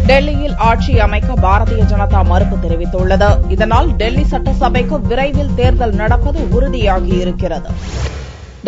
டெல்லியில் ஆட்சி அமைக்க பாரதிய ஜனதா மறுப்பு தெரிவித்துள்ளது. இதனால் டெல்லி சட்டசபைக்கு விரைவில் தேர்தல் நடப்பது உறுதியாகியிருக்கிறது.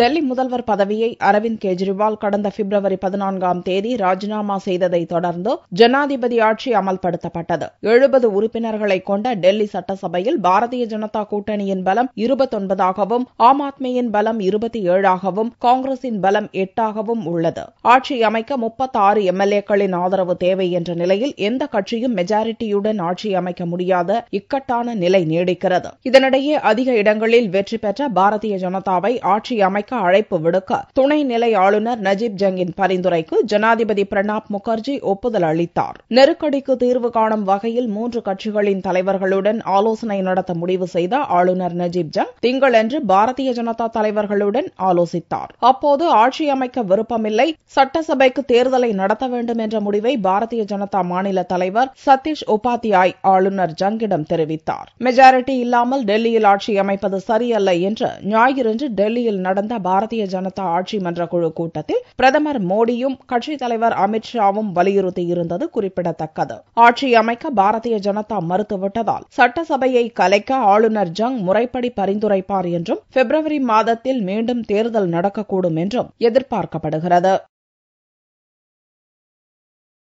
டெல்லி முதல்வர் பதவியை அரவிந்த் கெஜ்ரிவால் கடந்த பிப்ரவரி 14ஆம் தேதி ராஜினாமா செய்ததை தொடர்ந்து ஜனாதிபதி ஆட்சி அமல்படுத்தப்பட்டது. 70 உறுப்பினர்களை கொண்ட டெல்லி சட்டசபையில் பாரதிய ஜனதா கூட்டணியின் பலம் 29ஆகவும் ஆம் ஆத்மியின் பலம் 27ஆகவும் காங்கிரசின் பலம் 8ஆகவும் உள்ளது. ஆட்சி அமைக்க 36 எம்எல்ஏக்களின் ஆதரவு தேவை என்ற நிலையில் எந்த கட்சியும் மெஜாரிட்டியுடன் ஆட்சி அமைக்க முடியாத இக்கட்டான நிலை நீடிக்கிறது. இதனிடையே அதிக இடங்களில் வெற்றி பெற்ற பாரதிய ஜனதாவை ஆட்சி அமைக்க அழைப்பு விடுக்க துணைநிலை ஆளுநர் நஜீப் ஜங்கின் பரிந்துரைக்கு ஜனாதிபதி பிரணாப் முகர்ஜி ஒப்புதல் அளித்தார். நெருக்கடிக்கு தீர்வு காணும் வகையில் 3 கட்சிகளின் தலைவர்களுடன் ஆலோசனை நடத்த முடிவு செய்த ஆளுநர் நஜீப் ஜங் திங்களன்று பாரதிய ஜனதா தலைவர்களுடன் ஆலோசித்தார். அப்போது ஆட்சி அமைக்க விருப்பமில்லை, சட்டசபைக்கு தேர்தலை நடத்த வேண்டும் என்ற முடிவை பாரதிய ஜனதா மாநில தலைவர் சதீஷ் உபாத்யாய் ஆளுநர் ஜங்கிடம் தெரிவித்தார். மெஜாரிட்டி இல்லாமல் டெல்லியில் ஆட்சி அமைப்பது சரியல்ல என்று ஞாயிறன்று டெல்லியில் நடந்த பாரதிய ஜனதா ஆட்சி மன்ற குழு கூட்டத்தில் பிரதமர் மோடியும் கட்சித் தலைவர் அமித் ஷாவும் வலியுறுத்தியிருந்தது குறிப்பிடத்தக்கது. ஆட்சி அமைக்க பாரதிய ஜனதா மறுத்துவிட்டதால் சட்டசபையை கலைக்க ஆளுநர் ஜங் முறைப்படி பரிந்துரைப்பார் என்றும் பிப்ரவரி மாதத்தில் மீண்டும் தேர்தல் நடக்கக்கூடும் என்றும் எதிர்பார்க்கப்படுகிறது.